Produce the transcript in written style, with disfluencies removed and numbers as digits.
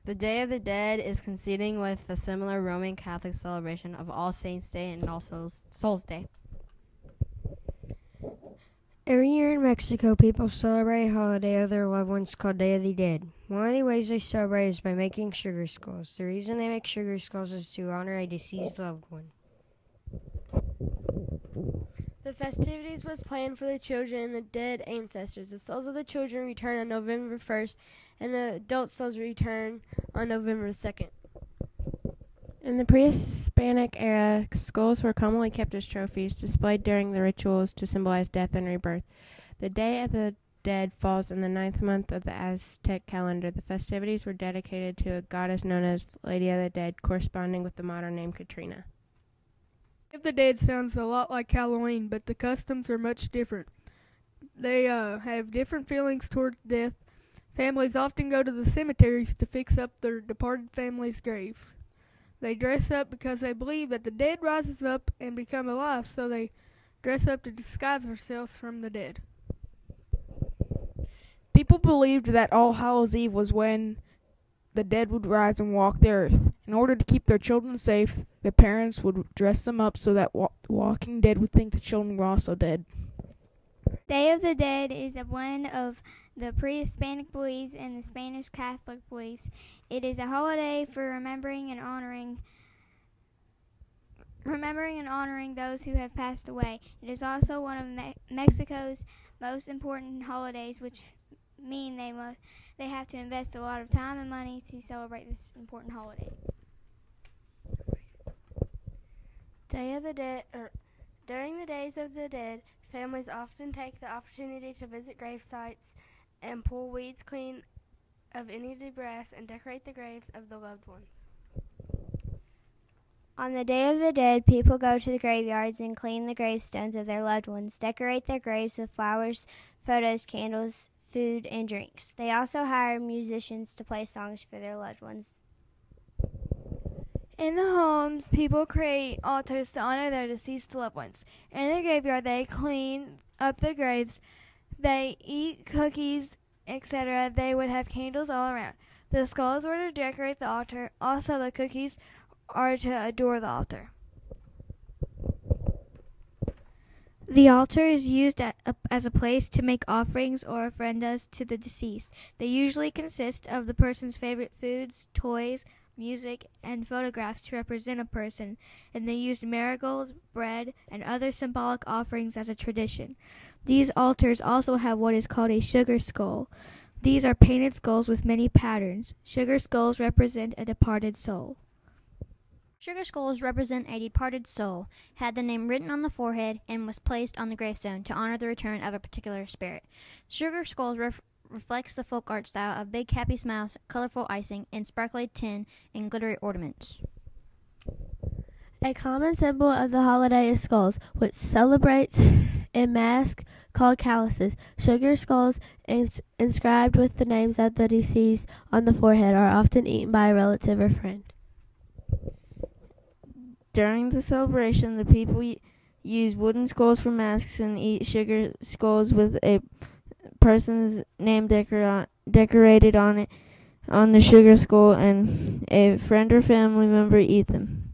The Day of the Dead is coinciding with the similar Roman Catholic celebration of All Saints' Day and All Souls' Day. Every year in Mexico, people celebrate a holiday of their loved ones called Day of the Dead. One of the ways they celebrate is by making sugar skulls. The reason they make sugar skulls is to honor a deceased loved one. The festivities was planned for the children and the dead ancestors. The souls of the children return on November 1st, and the adult souls return on November 2nd. In the pre-Hispanic era, skulls were commonly kept as trophies, displayed during the rituals to symbolize death and rebirth. The Day of the Dead falls in the 9th month of the Aztec calendar. The festivities were dedicated to a goddess known as Lady of the Dead, corresponding with the modern name Katrina. Day of the Dead sounds a lot like Halloween, but the customs are much different. They have different feelings towards death. Families often go to the cemeteries to fix up their departed family's graves. They dress up because they believe that the dead rises up and become alive, so they dress up to disguise themselves from the dead. People believed that All Hallows Eve was when the dead would rise and walk the earth. In order to keep their children safe, the parents would dress them up so that the walking dead would think the children were also dead. Day of the Dead is one of the pre-Hispanic beliefs and the Spanish Catholic beliefs. It is a holiday for remembering and honoring those who have passed away. It is also one of Mexico's most important holidays, which mean they have to invest a lot of time and money to celebrate this important holiday. Day of the Dead. During the Days of the Dead, families often take the opportunity to visit grave sites and pull weeds clean of any debris and decorate the graves of the loved ones. On the Day of the Dead, people go to the graveyards and clean the gravestones of their loved ones, decorate their graves with flowers, photos, candles, food, and drinks. They also hire musicians to play songs for their loved ones. In the homes, people create altars to honor their deceased loved ones. In the graveyard, they clean up the graves, they eat cookies, etc. They would have candles all around. The skulls were to decorate the altar. Also, the cookies are to adore the altar. The altar is used as a place to make offerings or ofrendas to the deceased. They usually consist of the person's favorite foods, toys, music, and photographs to represent a person, and they used marigolds, bread, and other symbolic offerings as a tradition. These altars also have what is called a sugar skull. These are painted skulls with many patterns. Sugar skulls represent a departed soul. Sugar skulls represent a departed soul, had the name written on the forehead, and was placed on the gravestone to honor the return of a particular spirit. Sugar skulls reflects the folk art style of big happy smiles, colorful icing, and sparkly tin and glittery ornaments. A common symbol of the holiday is skulls, which celebrates a mask called calices. Sugar skulls inscribed with the names of the deceased on the forehead are often eaten by a relative or friend. During the celebration, the people use wooden skulls for masks and eat sugar skulls with a person's name decorated on the sugar skull, and a friend or family member eat them.